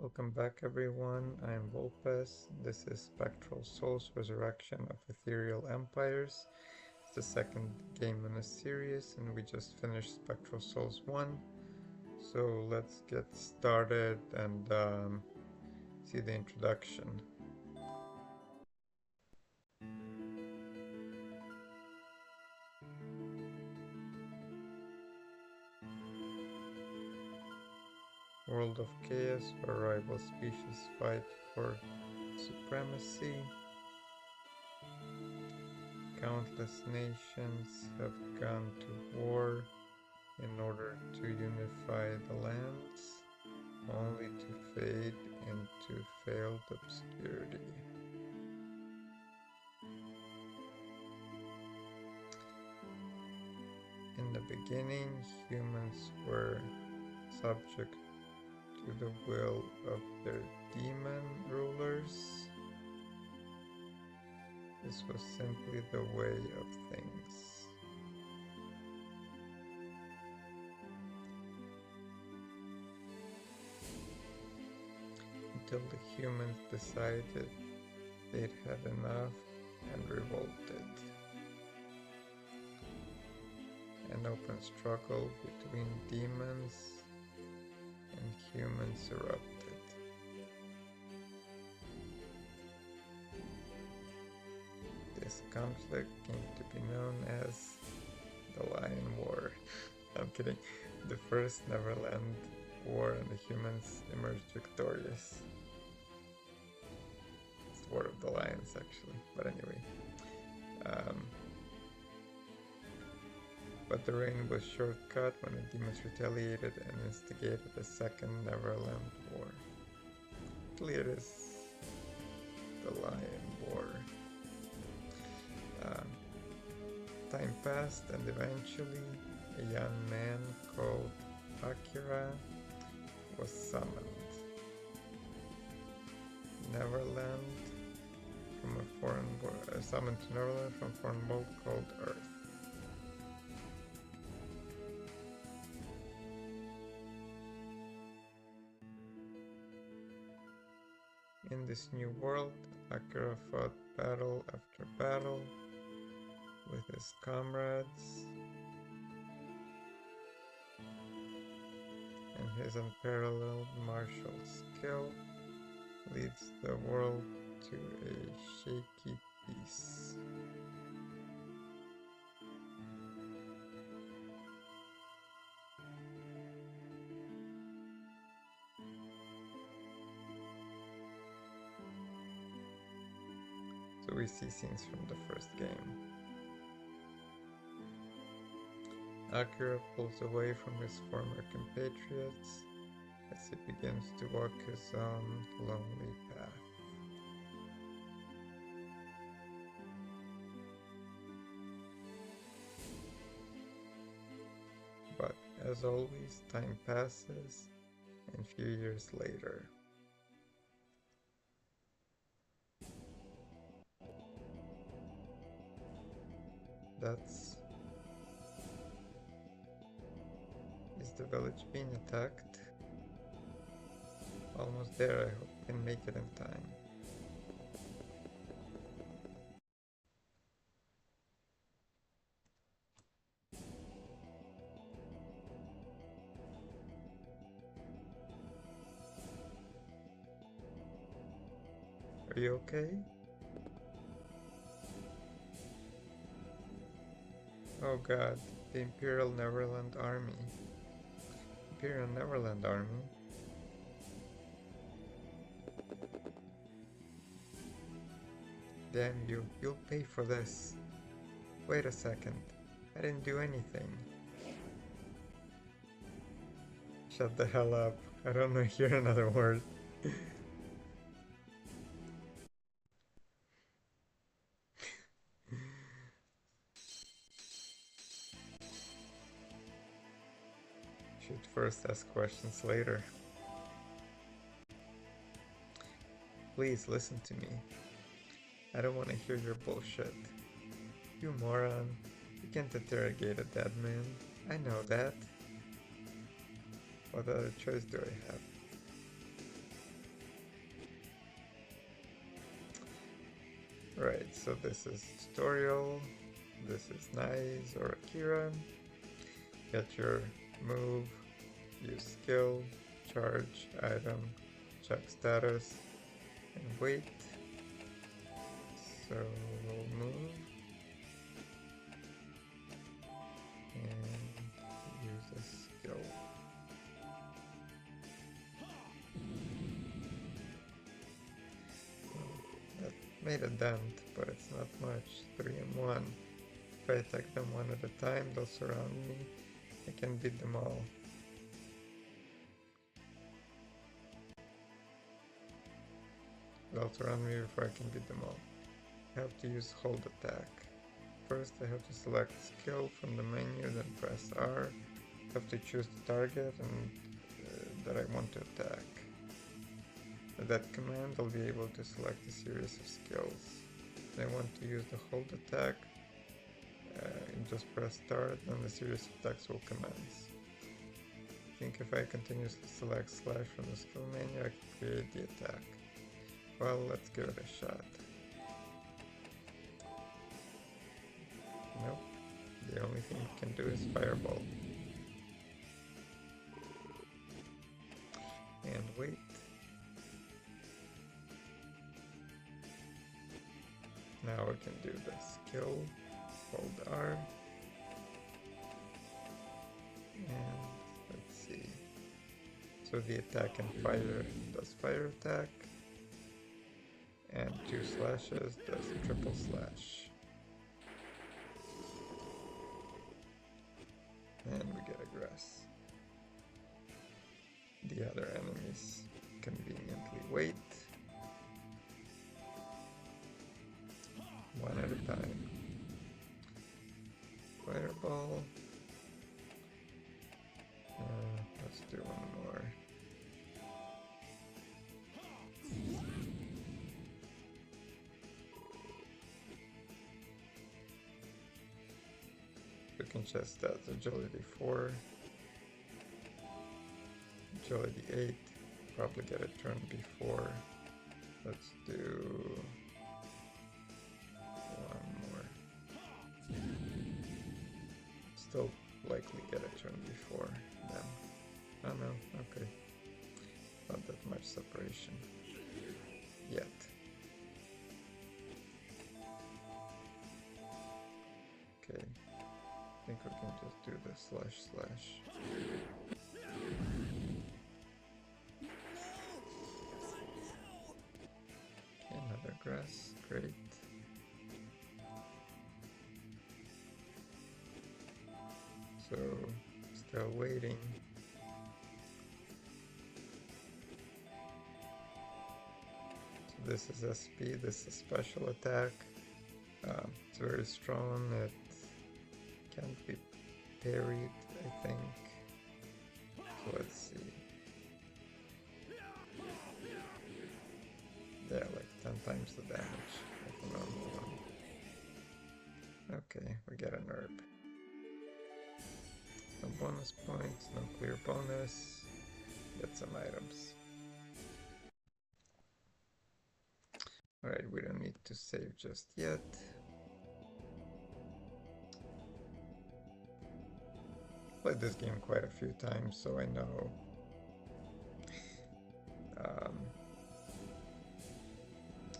Welcome back everyone, I'm Volpes. This is Spectral Souls Resurrection of Ethereal Empires. It's the second game in a series and we just finished Spectral Souls 1. So let's get started and see the introduction. World of Chaos, where rival species fight for supremacy. Countless nations have gone to war in order to unify the lands, only to fade into failed obscurity. In the beginning, humans were subject to the will of their demon rulers. This was simply the way of things. Until the humans decided they'd had enough and revolted. An open struggle between demons and humans erupted. This conflict came to be known as the Lion War. I'm kidding. The first Neverland War, and the humans emerged victorious. It's the War of the Lions, actually. But anyway. But the reign was shortcut when the demons retaliated and instigated the Second Neverland War. Actually, it is the Lion War. Time passed and eventually a young man called Akira was summoned. Summoned to Neverland from a foreign world called Earth. In this new world, Akira fought battle after battle with his comrades, and his unparalleled martial skill leads the world to a shaky peace. So we see scenes from the first game. Akira pulls away from his former compatriots as he begins to walk his own lonely path. But as always, time passes, and a few years later, Is the village being attacked? Almost there, I hope I can make it in time. Are you okay? Oh god, the Imperial Neverland Army. Imperial Neverland Army? Damn you, you'll pay for this. Wait a second, I didn't do anything. Shut the hell up, I don't know hear another word. Should first ask questions later. Please listen to me. I don't want to hear your bullshit. You moron. You can't interrogate a dead man. I know that. What other choice do I have? Right, so this is tutorial, this is Nice or Akira. Get your move, use skill, charge, item, check status, and wait. So we'll move and use a skill. That made a dent, but it's not much. 3 and 1. If I attack them one at a time, they'll surround me. I can beat them all. They'll surround me before I can beat them all. I have to use hold attack. First I have to select skill from the menu, then press R. I have to choose the target and that I want to attack. With that command I'll be able to select a series of skills. If I want to use the hold attack, just press start and the series of attacks will commence. I think if I continuously select slash from the skill menu I can create the attack. Well, let's give it a shot. Nope. The only thing we can do is fireball. And wait. Now we can do the skill. Hold R. And let's see. So the attack and fire does fire attack. And 2 slashes does triple slash. And we get a grass. The other enemies conveniently wait. One at a time. Fireball. Let's do one more. We can chest that agility 4, agility 8, probably get a turn before. Let's do one more. Still likely get a turn before them. Oh no, okay. Not that much separation yet. Okay. I think we can just do the slash slash. Okay, another grass, great. So, still waiting. So this is SP, this is special attack. It's very strong, it can't be parried, I think. So let's see. Yeah, like 10 times the damage of the normal one. Okay, we get an herb. No bonus points, no clear bonus. Get some items. Alright, we don't need to save just yet. Played this game quite a few times, so I know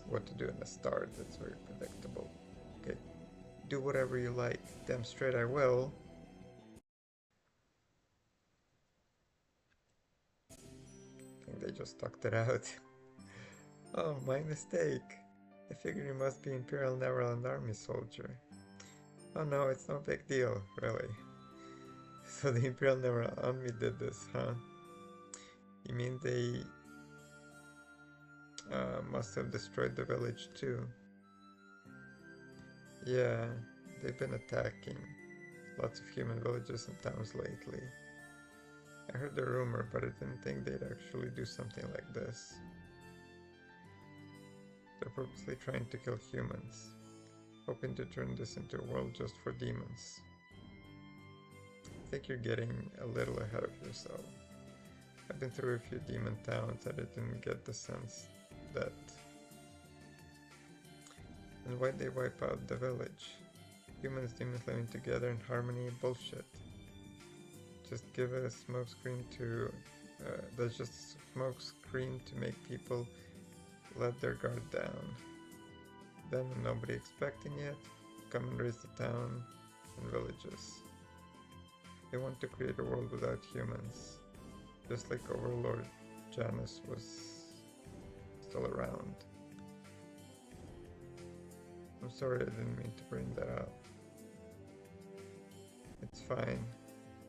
what to do in the start. It's very predictable. Okay, do whatever you like. Damn straight I will. I think they just talked it out. Oh, my mistake. I figured you must be Imperial Neverland Army soldier. Oh no, it's no big deal, really. So the Imperial Neverland Army did this, huh? You mean they must have destroyed the village too? Yeah, they've been attacking lots of human villages and towns lately. I heard the rumor, but I didn't think they'd actually do something like this. They're purposely trying to kill humans, hoping to turn this into a world just for demons. I think you're getting a little ahead of yourself. I've been through a few demon towns and I didn't get the sense that And why'd they wipe out the village? Humans, demons living together in harmony? Bullshit. Just give a smoke screen to... that's just a smoke screen to make people let their guard down. Then, when nobody expecting it, come and raise the town and villages. They want to create a world without humans, just like Overlord Janus was still around. I'm sorry, I didn't mean to bring that up. It's fine,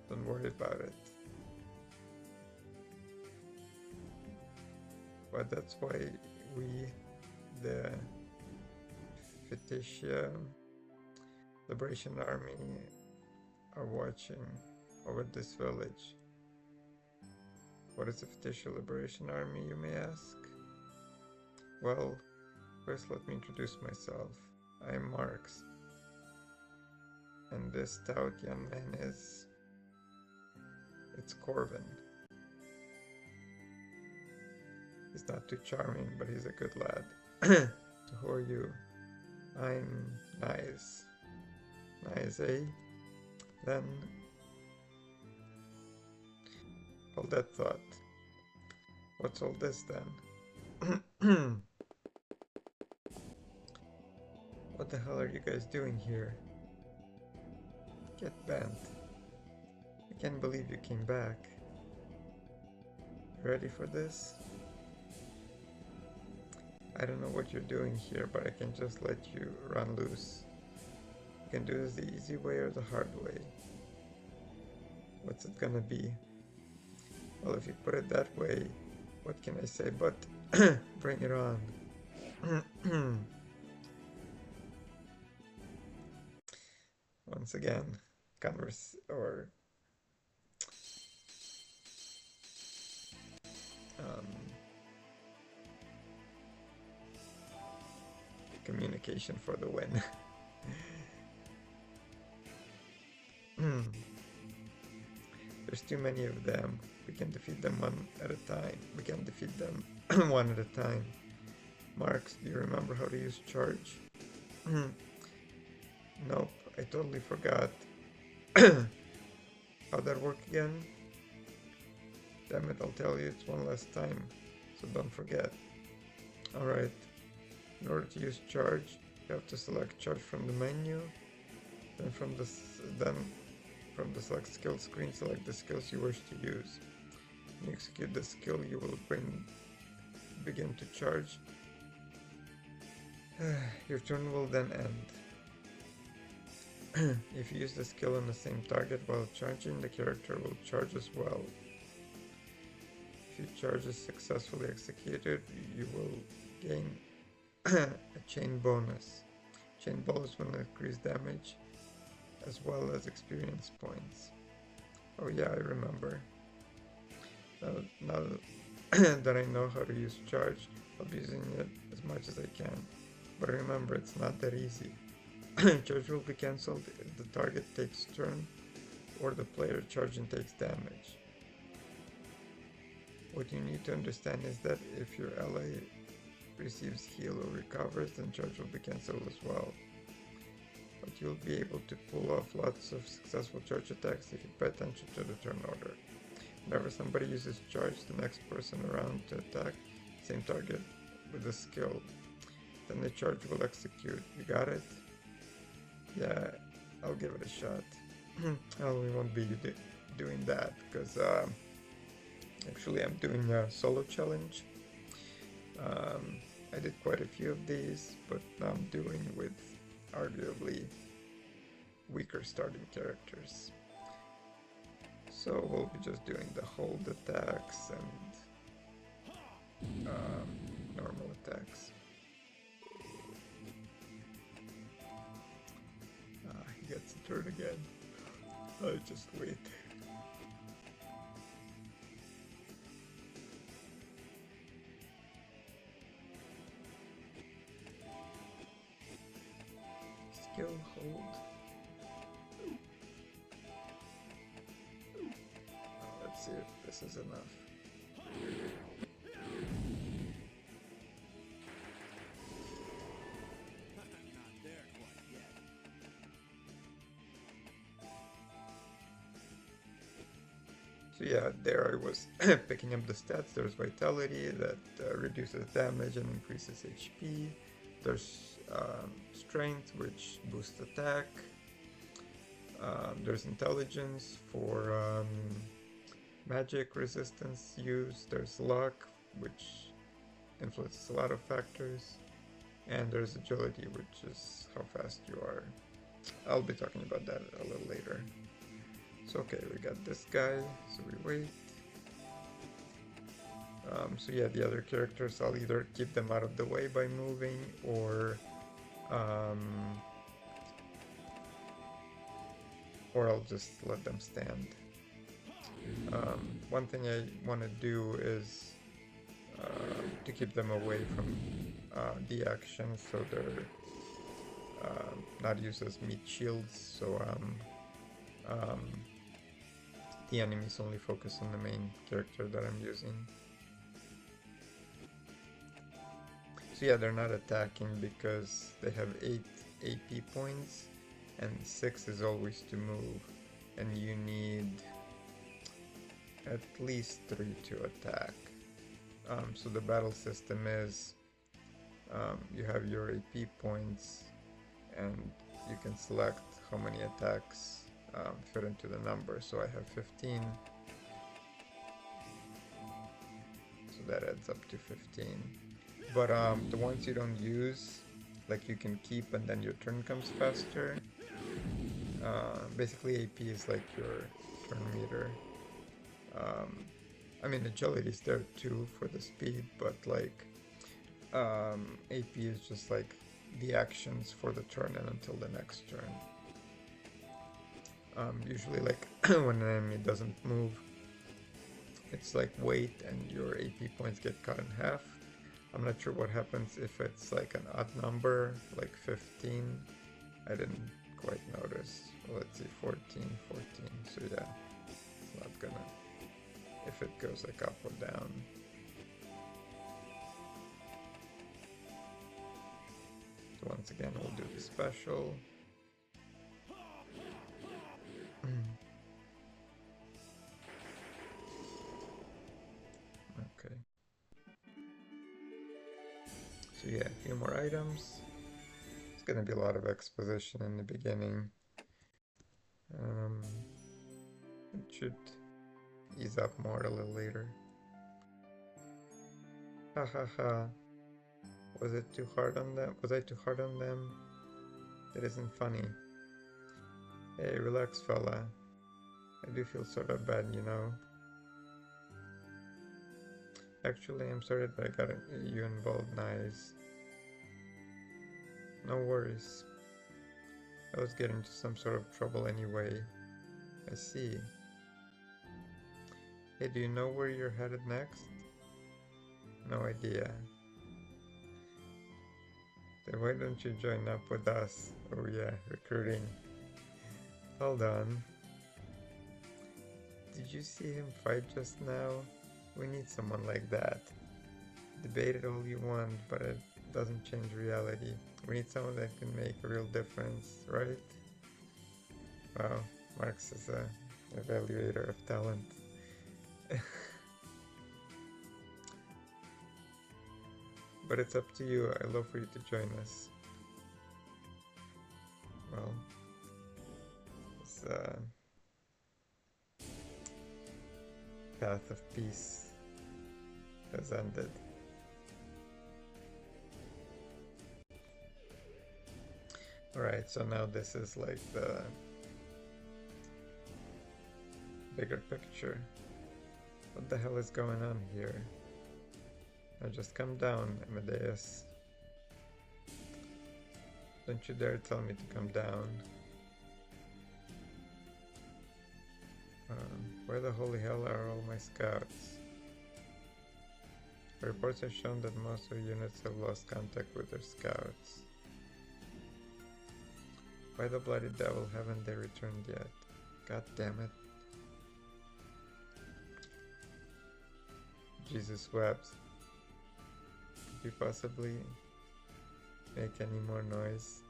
don't worry about it. But that's why we, the Fictitia Liberation Army, are watching over this village. What is the Fictitia Liberation Army, you may ask? Well, first let me introduce myself. I am Marx. And this stout young man is... it's Corvin. He's not too charming, but he's a good lad. So who are you? I'm nice. Nice, eh? Then... hold that thought. What's all this then? What the hell are you guys doing here? Get bent. I can't believe you came back. Ready for this? I don't know what you're doing here, but I can just let you run loose. You can do this the easy way or the hard way. What's it gonna be? Well, if you put it that way, what can I say but bring it on. Once again, communication for the win. There's too many of them. We can defeat them one at a time. One at a time. Marx, do you remember how to use charge? Nope, I totally forgot. How'd that work again? Damn it, I'll tell you it's one last time, so don't forget. Alright, in order to use charge, you have to select charge from the menu, then from the select skill screen, select the skills you wish to use. When you execute the skill, you will begin to charge. Your turn will then end. If you use the skill on the same target while charging, the character will charge as well. If your charge is successfully executed, you will gain a chain bonus. Chain bonus will increase damage as well as experience points. Oh yeah, I remember. Now that I know how to use charge, I'll be using it as much as I can. But remember, it's not that easy. Charge will be cancelled if the target takes turn or the player charging takes damage. What you need to understand is that if your ally receives heal or recovers, then charge will be cancelled as well. But you'll be able to pull off lots of successful charge attacks if you pay attention to the turn order. Whenever somebody uses charge, the next person around to attack the same target with a skill, then the charge will execute. You got it? Yeah, I'll give it a shot. We won't be doing that because actually I'm doing a solo challenge. I did quite a few of these, but now I'm doing with arguably weaker starting characters. So we'll be just doing the hold attacks and normal attacks. He gets a turn again. I'll just wait. Skill hold. Let's see if this is enough. So yeah, there I was picking up the stats. There's Vitality that reduces damage and increases HP. There's Strength, which boosts attack. There's Intelligence for magic resistance use. There's Luck, which influences a lot of factors. And there's Agility, which is how fast you are. I'll be talking about that a little later. So okay, we got this guy, so we wait. So yeah, the other characters, I'll either keep them out of the way by moving, or I'll just let them stand. One thing I want to do is to keep them away from the action, so they're not used as meat shields, so the enemies only focus on the main character that I'm using. So yeah, they're not attacking because they have 8 AP points and 6 is always to move, and you need at least 3 to attack. So the battle system is you have your AP points and you can select how many attacks fit into the number. So I have 15, so that adds up to 15. But the ones you don't use, like you can keep and then your turn comes faster. Basically AP is like your turn meter. I mean, agility is there too for the speed, but like AP is just like the actions for the turn and until the next turn. Usually like when an enemy doesn't move, it's like wait and your AP points get cut in half. I'm not sure what happens if it's like an odd number, like 15. I didn't quite notice. Well, let's see, 14. So yeah, it's not gonna, if it goes like up or down. So once again, we'll do the special. Okay. So yeah, a few more items. It's gonna be a lot of exposition in the beginning. It should ease up more a little later. Ha ha ha. Was it too hard on them? Was I too hard on them? It isn't funny. Hey, relax, fella. I do feel sort of bad, you know. Actually, I'm sorry that I got you involved, Nice. No worries. I was getting into some sort of trouble anyway. I see. Hey, do you know where you're headed next? No idea. Then why don't you join up with us? Oh yeah, recruiting. Hold on. Did you see him fight just now? We need someone like that. Debate it all you want, but it doesn't change reality. We need someone that can make a real difference, right? Wow, Marx is a evaluator of talent. But it's up to you. I'd love for you to join us. Well, this path of peace has ended. Alright, so now this is like the bigger picture. What the hell is going on here? Now just come down, Amadeus. Don't you dare tell me to come down. Where the holy hell are all my scouts? Reports have shown that most of the units have lost contact with their scouts. Why the bloody devil haven't they returned yet? God damn it. Jesus wept. Could you possibly make any more noise?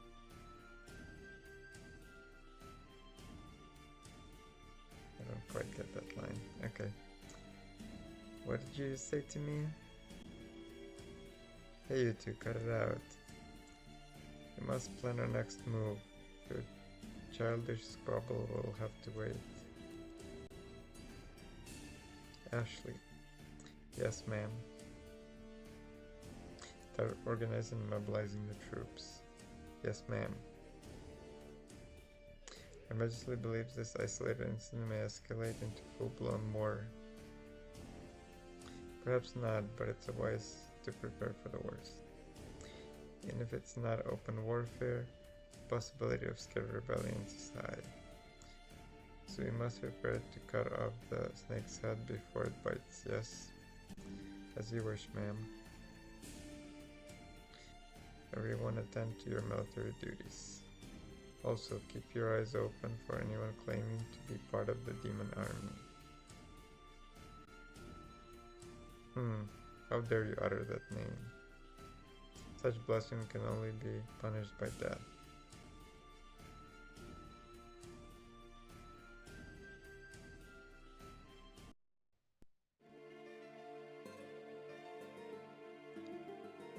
don't quite get that line. Okay. What did you say to me? Hey, you two, cut it out. We must plan our next move. Your childish squabble will have to wait. Ashley. Yes, ma'am. Start organizing and mobilizing the troops. Yes, ma'am. Her Majesty believes this isolated incident may escalate into full-blown war. Perhaps not, but it's wise to prepare for the worst. Even if it's not open warfare, the possibility of scattered rebellions is high. So we must prepare to cut off the snake's head before it bites, yes? As you wish, ma'am. Everyone attend to your military duties. Also, keep your eyes open for anyone claiming to be part of the demon army. How dare you utter that name? Such blasphemy can only be punished by death.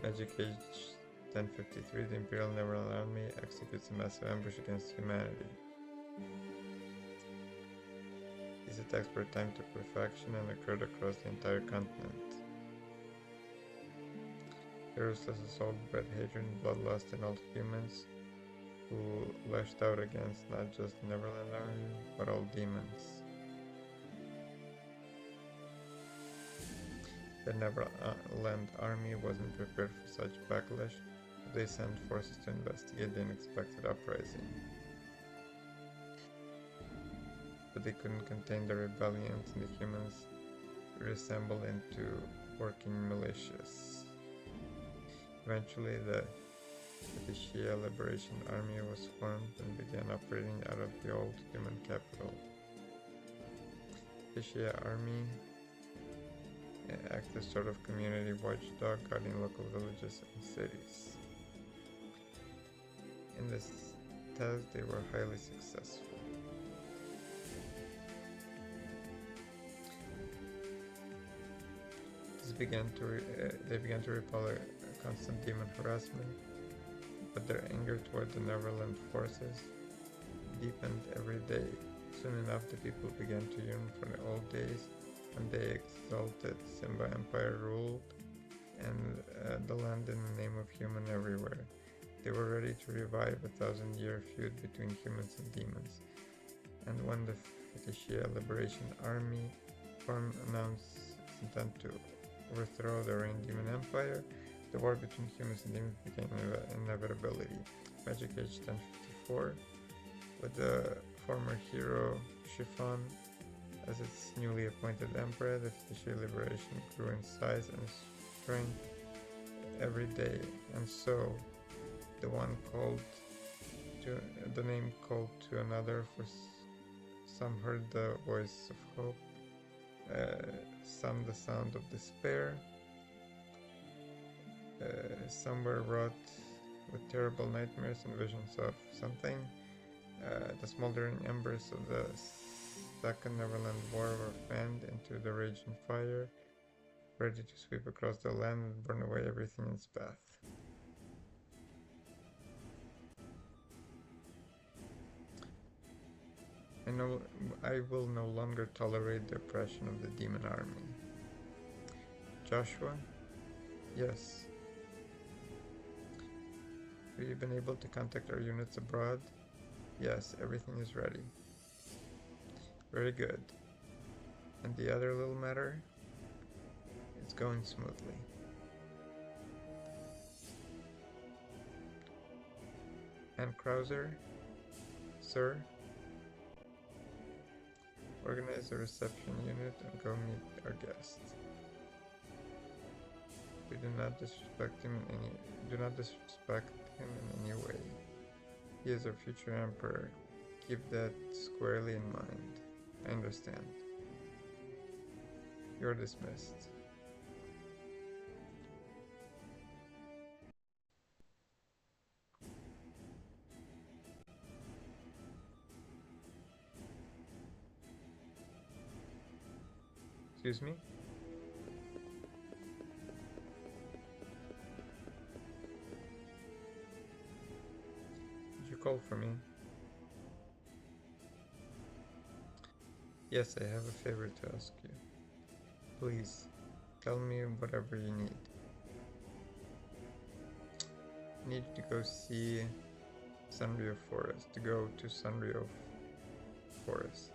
Magic Age 1053, the Imperial Neverland Army executes a massive ambush against humanity. These attacks were timed to perfection and occurred across the entire continent. The ruthless assault bred hatred and bloodlust in all humans, who lashed out against not just the Neverland Army, but all demons. The Neverland Army wasn't prepared for such backlash, so they sent forces to investigate the unexpected uprising. But they couldn't contain the rebellions, and the humans reassembled into working militias. Eventually, the Shia Liberation Army was formed and began operating out of the old human capital. The Shia Army acted as sort of community watchdog, guarding local villages and cities. In this task, they were highly successful. They began to repel a constant demon harassment, but their anger toward the Neverland forces deepened every day. Soon enough, the people began to yearn for the old days when they exalted Simba Empire ruled and the land in the name of human everywhere. They were ready to revive a 1,000-year feud between humans and demons. And when the Shia Liberation Army announced its intent to overthrow the reigning demon empire, the war between humans and demons became an inevitability. Magic Age 1054, with the former hero Chiffon as its newly appointed emperor, the Shia Liberation grew in size and strength every day, and so the name called to another, for some heard the voice of hope, some the sound of despair, some were wrought with terrible nightmares and visions of something. The smoldering embers of the Second Neverland War were fanned into the raging fire, ready to sweep across the land and burn away everything in its path. I will no longer tolerate the oppression of the demon army. Joshua? Yes. Have you been able to contact our units abroad? Yes, everything is ready. Very good. And the other little matter? It's going smoothly. And Krauser? Sir? Organize a reception unit and go meet our guest. We do not disrespect him in any way. He is our future emperor. Keep that squarely in mind. I understand. You're dismissed. Excuse me? Did you call for me? Yes, I have a favor to ask you. Please, tell me whatever you need. I need to go see Sanrio Forest, to go to Sanrio Forest.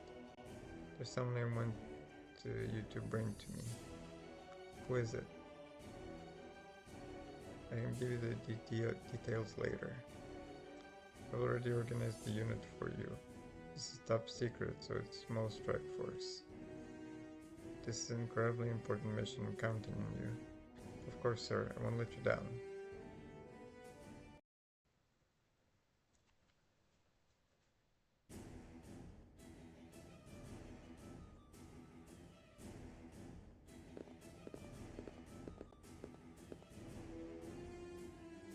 There's someone I want you to bring to me. Who is it? I can give you the details later. I've already organized the unit for you. This is top secret, so it's small strike force. This is an incredibly important mission. I'm counting on you. Of course, sir. I won't let you down.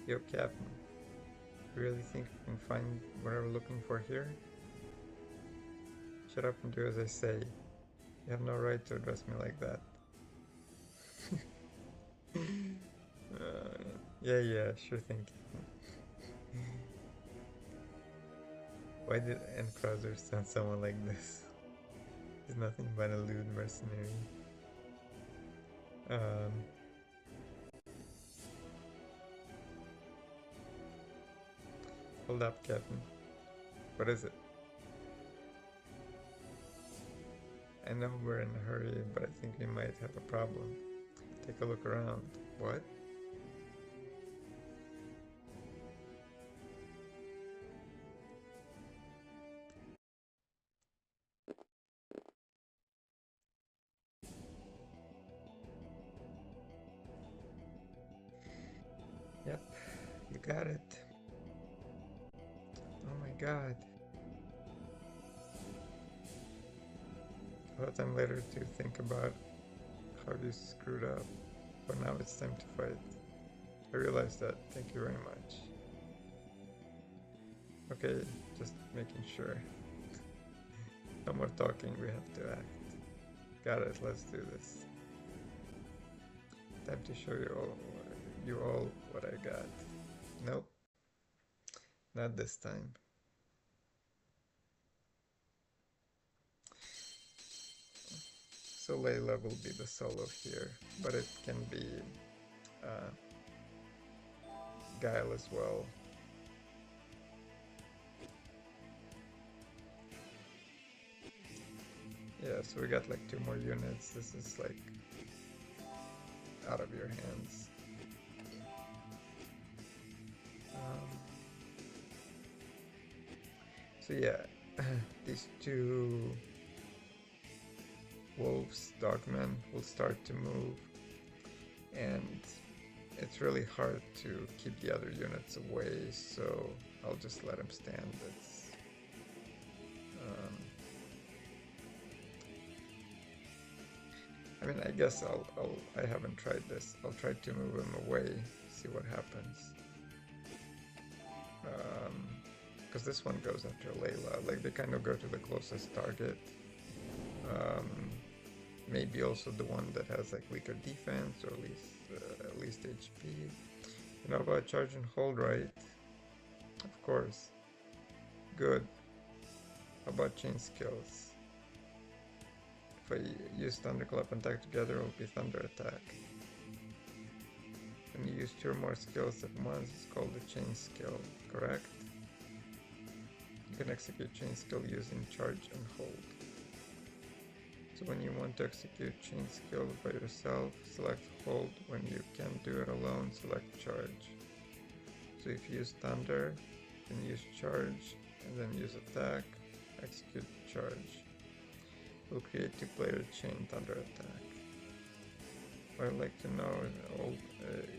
Yo, Captain. You really think you can find what we're looking for here? Shut up and do as I say. You have no right to address me like that. Yeah, sure thing. Why did Endkrauser send someone like this? He's nothing but a lewd mercenary. Hold up, Captain. What is it? I know we're in a hurry, but I think we might have a problem. Take a look around. What? Yep, you got it. Oh my god. I had time later to think about how you screwed up, but now it's time to fight. I realized that. Thank you very much. Okay, just making sure. No more talking, we have to act. Got it, let's do this. Time to show you all what I got. Nope. Not this time. So Layla will be the solo here, but it can be Guile as well. Yeah, so we got like 2 more units. This is like out of your hands. So yeah, these 2 wolves, dogmen, will start to move, and it's really hard to keep the other units away, so I'll just let them stand. I mean, I guess I haven't tried this. I'll try to move them away, see what happens. Because this one goes after Layla, like they kind of go to the closest target. Maybe also the one that has like weaker defense, or at least HP. You know about charge and hold, right? Of course. Good. How about chain skills? If I use Thunderclap and attack together, it will be Thunder Attack. When you use 2 or more skills at once, it's called a chain skill, correct? You can execute chain skill using charge and hold. So when you want to execute chain skill by yourself, select hold. When you can't do it alone, select charge. So if you use thunder, then use charge, and then use attack, execute charge. We'll create 2-player chain thunder attack. What I'd like to know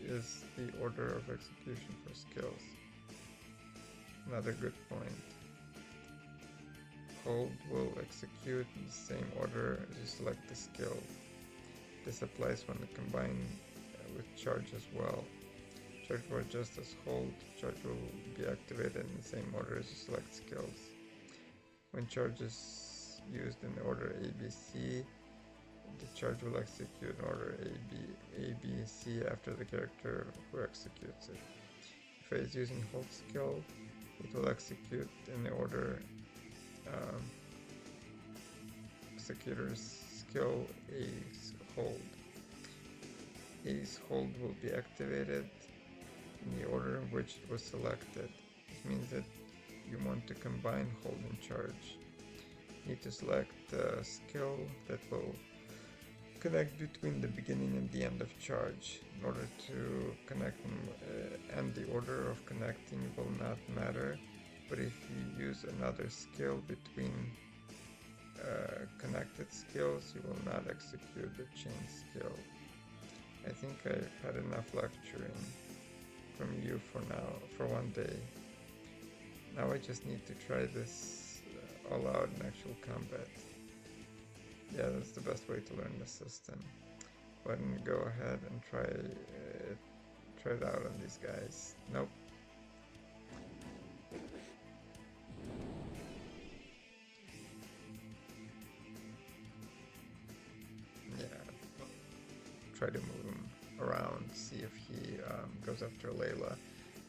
is the order of execution for skills. Another good point. Hold will execute in the same order as you select the skill. This applies when combined with charge as well. Charge will adjust as hold. Charge will be activated in the same order as you select skills. When charge is used in order ABC, The charge will execute in order A, B, C after the character who executes it. If it is using hold skill, it will execute in the order executor's skill A's hold. A's hold will be activated in the order in which it was selected. This means that you want to combine hold and charge. You need to select a skill that will connect between the beginning and the end of charge. In order to connect them, and the order of connecting will not matter, but if you use another skill between connected skills, you will not execute the chain skill. I think I've had enough lecturing from you for now, for one day. Now I just need to try this all out in actual combat. Yeah, that's the best way to learn the system. Go ahead and go ahead and try it out on these guys. Nope. Yeah. Try to move him around, see if he goes after Layla.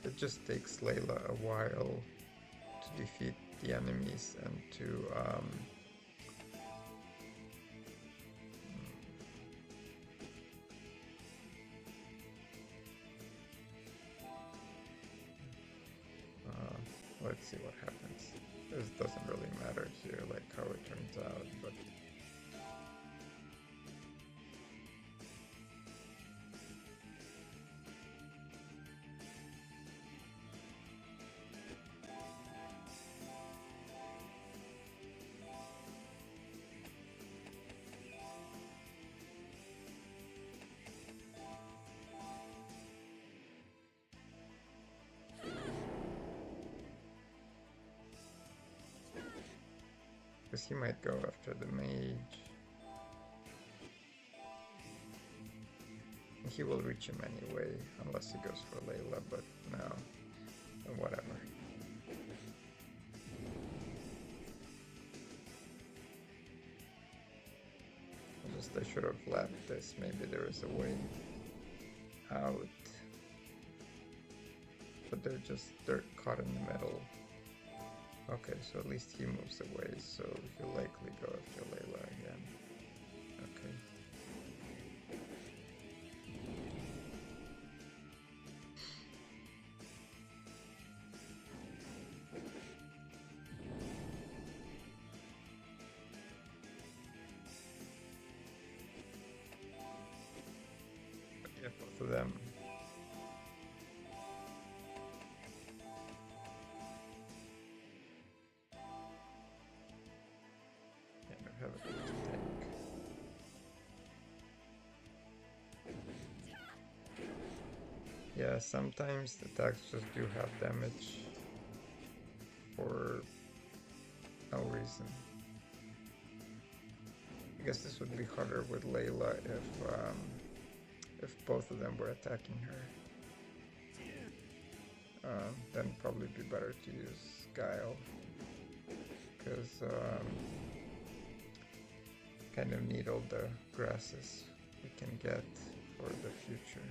It just takes Layla a while to defeat the enemies and to let's see what happens. This doesn't really matter here, like how it turns out, but because he might go after the mage. He will reach him anyway, unless he goes for Layla, but no, whatever. I should have left this, maybe there is a way out. But they're caught in the middle. Okay, so at least he moves away, so he'll likely go after Layla again. Okay. But yeah, both of them. Have a good tank. Yeah, sometimes the attacks just do have damage for no reason. I guess this would be harder with Layla if both of them were attacking her. Then probably be better to use Guile, because kind of need all the grasses we can get for the future.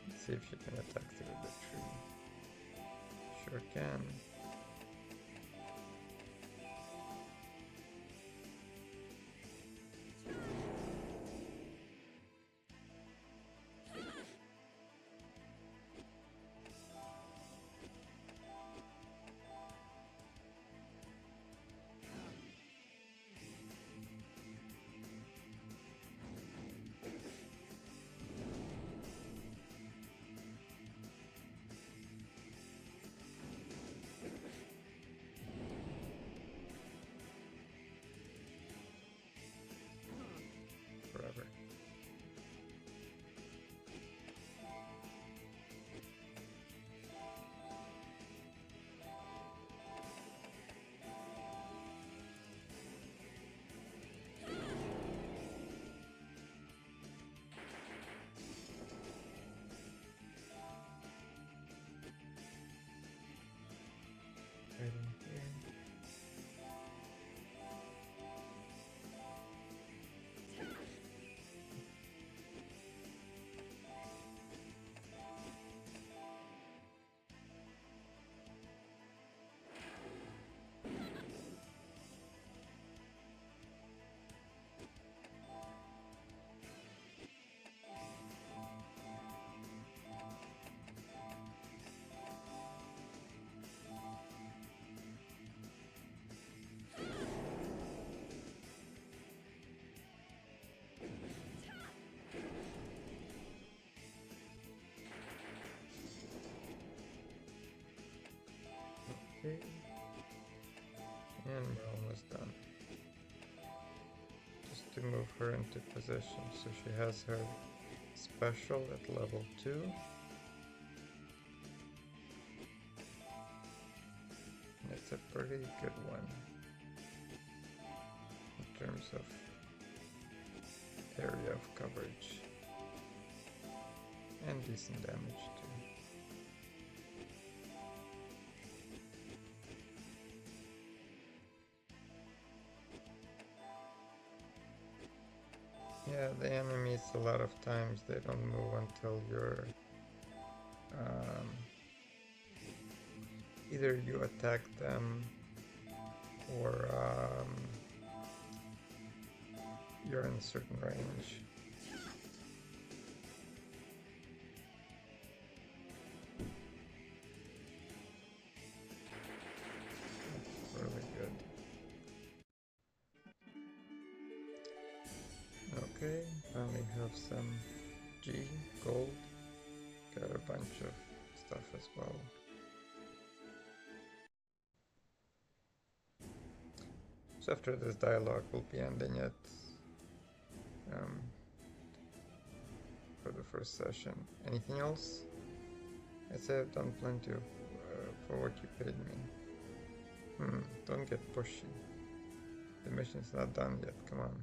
Let's see if she can attack through the tree. Sure can. right in here. Okay. And we're almost done. Just to move her into position, so she has her special at level 2. And it's a pretty good one in terms of area of coverage. And decent damage too. Yeah, the enemies a lot of times they don't move until you're either you attack them or you're in a certain range. That's really good. Okay, finally have some G, gold. Got a bunch of stuff as well. So after this dialogue we'll be ending it for the first session. Anything else? I said I've done plenty of, for what you paid me. Don't get pushy. The mission's not done yet, come on.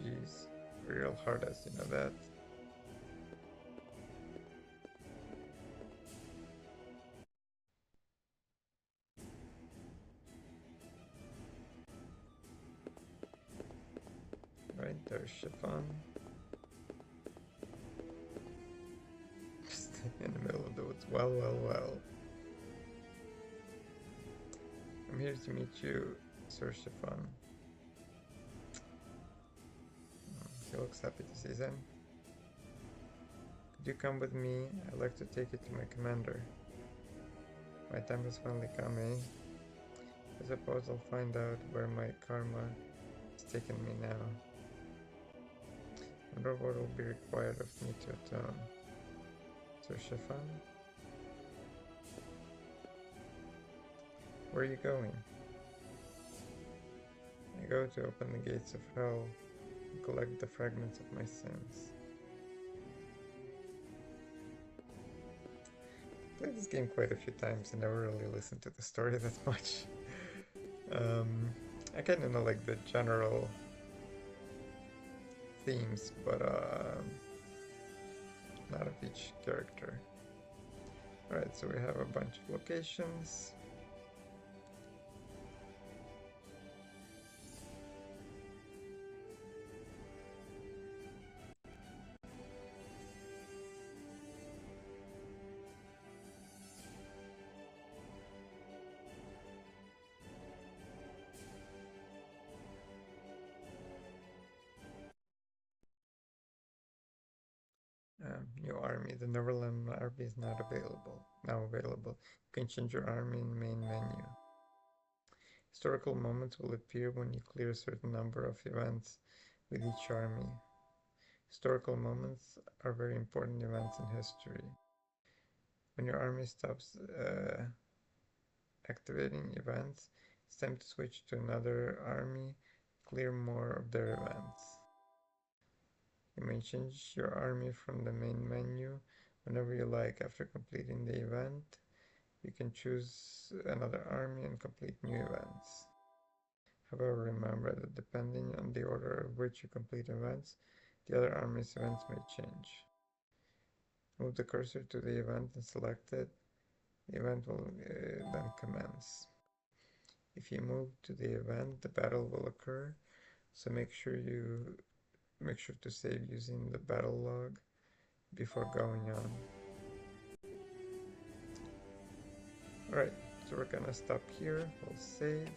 Jeez, real hard as you know that. Right, there's Chiffon. Just in the middle of the woods. Well, well, well. I'm here to meet you, Sir Chiffon. He looks happy to see them. Could you come with me? I'd like to take you to my commander. My time has finally come, eh? I suppose I'll find out where my karma is taking me now. I wonder what will be required of me to atone. Sir Chiffon? Where are you going? I go to open the gates of hell and collect the fragments of my sins. I played this game quite a few times and never really listened to the story that much. I kind of know like the general themes, but not of each character. Alright, so we have a bunch of locations. New army. The Neverland army is not available. Now available. You can change your army in main menu. Historical moments will appear when you clear a certain number of events with each army. Historical moments are very important events in history. When your army stops activating events, it's time to switch to another army, clear more of their events. You may change your army from the main menu whenever you like. After completing the event, you can choose another army and complete new events. However, remember that depending on the order of which you complete events, the other army's events may change. Move the cursor to the event and select it. The event will then commence. If you move to the event, the battle will occur, so make sure to save using the battle log before going on. Alright, so we're gonna stop here, we'll save.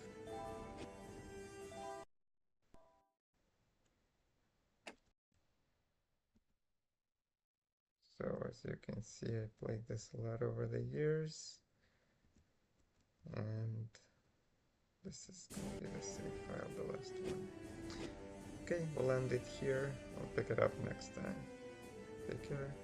So as you can see, I played this a lot over the years, and this is gonna be the save file, the last one. Okay, we'll end it here. I'll pick it up next time. Take care.